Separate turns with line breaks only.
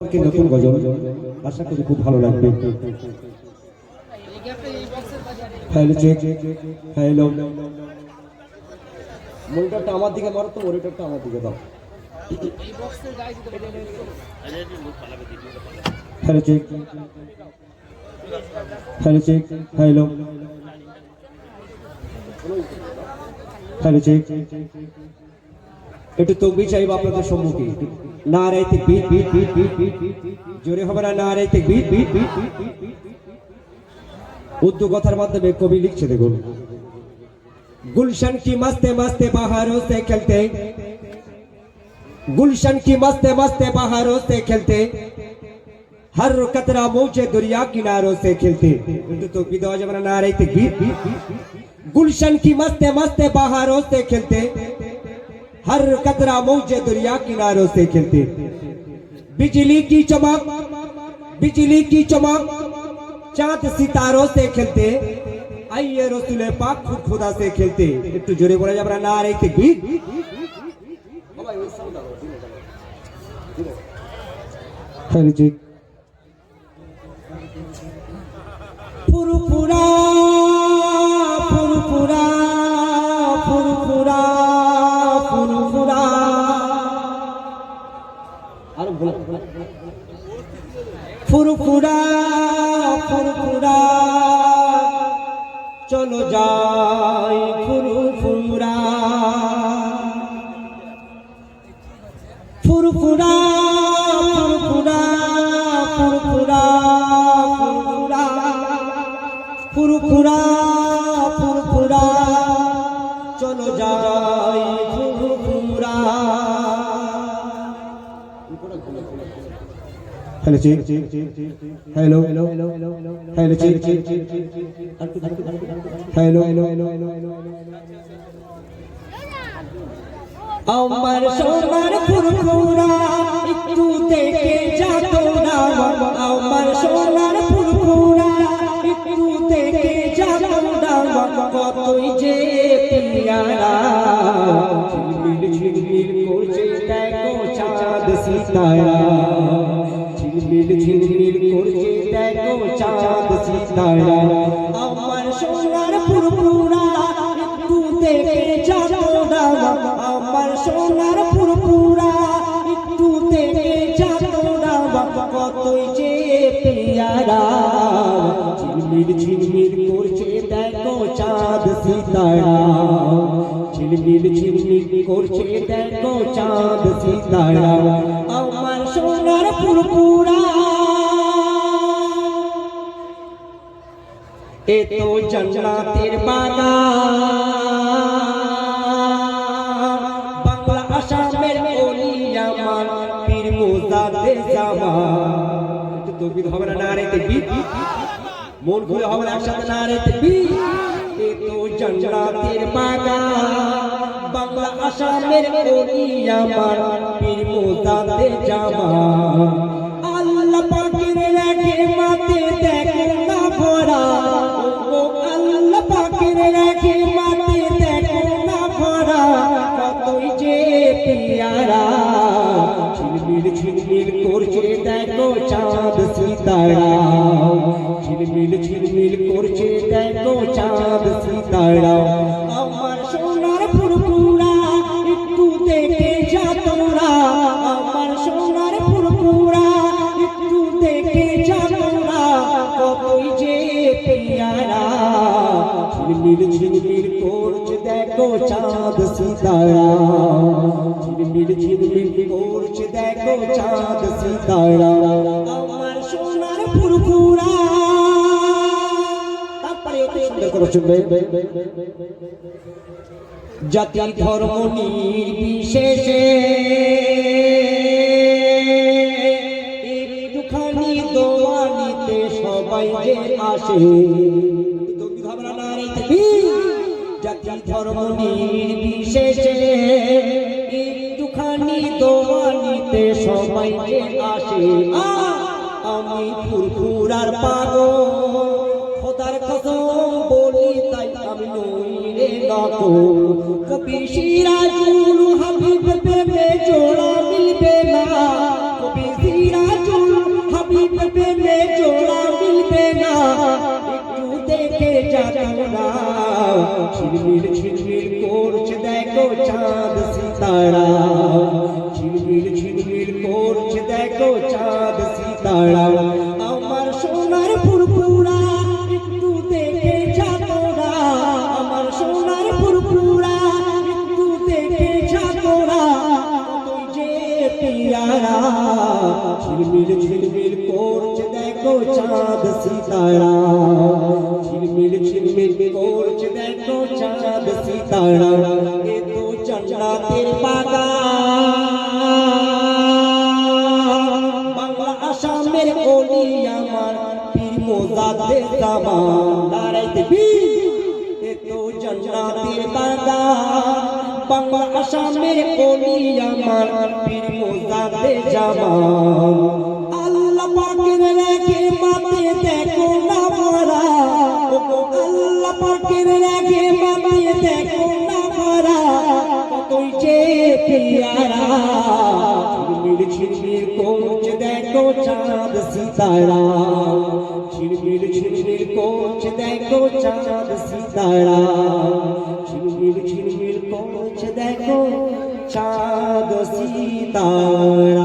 নতুন গজল আশা করি খুব ভালো লাগবে। হ্যালো চেক, হ্যালো মনিটরটা আমার দিকে মারো তো, মনিটরটা আমার দিকে দাও। Hello check, hello check, hello hello check. একটু তকবীর চাইব আপনাদের সম্মুখে। নারে তাকবীর, জোরে হবে না নারে তাকবীর। উর্দু কথার মাধ্যমে কবি লিখছে দেখুন, गुलशन की मस्ते मस्ते बहारों से खेलते, गुलशन की मस्ते मस्ते बहारों से खेलते, हर कतरा मौजे दरिया किनारों से खेलते। तो विदवा जमाना नारे तकबीर। गुलशन की मस्ते मस्ते बहारों से खेलते, हर कतरा मौजे दरिया किनारों से खेलते। बिजली की चमक, बिजली की चमक चांद सितारों से खेलते, आइए रसूले पाक खुद खुदा से खेलते। একটু জোরে বলা যাবে না নারে তাকবীর। হ্যালো জি। ফুরফুরা ফুরফুরা ফুরফুরা ফুরফুরা, আর বলো ফুরফুরা ফুরফুরা চলো যাই ফুরফুরা, ফুরফুরা ফুরফুরা ফুরফুরা ফুরফুরা ফুরফুরা ফুরফুরা চলো যাই Furfura. Hello check, hello hello hello check, hello আমার সোনার ফুরফুরা একটু দেখে যা তোরা, আমার সোনার ফুরফুরা একটু দেখে যা তোরা, কতই যে পিয়ারা ঝিলমিল ঝিলমিল করছে দেখো চাঁদ সিতারা, ঝিলমিল ঝিলমিল করছে দেখো চাঁদ সিতারা। আমার সোনার ফুরফুরা একটু দেখে যা তোরা, আমার সোনার ফুরফুরা একটু দেখে যা তোরা, কতই যে পিয়ারা ঝিলমিল ঝিলমিল করছে দেখো চাঁদ সিতারা, ঝিলমিল ঝিলমিল করছে দেখো চাঁদ সিতারা। আমার সোনার ফুরফুরা এ তো জান্নাতের বাগান, বাংলা আসামের ওলি আমার পীর মুজাদ্দেদ জামান। একটু তকবীর হবে না নারে তাকবীর, মন খুলে হবে না একসাথে নারে তাকবীর। এ তো জান্নাতের বাগান, বাংলা আসামের ওলি আমার পীর মুজাদ্দেদ জামান। আল্লাহ পাকের রাখে মাতে দেখো না ভরা, ও আল্লাহ পাকের রাখে মাতে দেখো না ভরা, কতই যে পিয়ারা ঝিলমিল ঝিলমিল করছে দেখো চাঁদ সিতারা, ঝিলমিল ঝিলমিল করছে দেখো চাঁদ সিতারা। আমার সোনার ফুরফুরা একটু দেখে যা তোরা, আমার সোনার ফুরফুরা একটু দেখে যা তোরা, কতই যে পিয়ারা ঝিলমিল ঝিলমিল করছে দেখো চাঁদ সিতারা, ঝিলমিল ঝিলমিল করছে দেখো চাঁদ সিতারা। আমার সোনার ফুরফুরা তারপরে অতি সুন্দর করে শুনবে। জাতি ধর্ম নির্বিশেষে একটুখানি দোয়া নিতে সবাই যে আসে। জাতি ধর্ম নির্বিশেষে একটুখানি দোয়া নিতে সবাই যে আসে। আমি ফুরফুরার পাগল, খোদার কসম বলি তাই আমি নই রে নকল। কবি সিরাজুল হাবিব প্রেমে জোড়া মিলবে না, কবি সিরাজুল সিতারা ঝিলমিল ঝিলমিল করছে দেখো চাঁদ সিতারা আমার সোনার ফুরফুরা একটু দেখে যা তোরা আমার সোনার ফুরফুরা একটু দেখে যা তোরা কতই যে পিয়ারা ঝিলমিল ঝিলমিল করছে দেখো চাঁদ সিতারা ঝিলমিল ঝিলমিল করছে দেখো চাঁদ সিতারা এ তো জান্নাতের বাগান বাংলা আসামের ওলি আমার পীর মোজাদ্দেদ জামান দাঁড়াইতে এ তো জান্নাতের বাগান বাংলা আসামের ওলি আমার পীর মোজাদ্দেদ জামান আল্লাহ পাকের রেখে মাতে দেখো না ভরা আল্লাহ পাকের রেখে মাতে দেখো না ভরা কতই যে পিয়ারা ঝিলমিল ঝিলমিল করছে দেখো চাঁদ সিতারা ঝিলমিল ঝিলমিল করছে দেখো চাঁদ সিতারা ঝিলমিল ঝিলমিল করছে দেখো চাঁদ সিতারা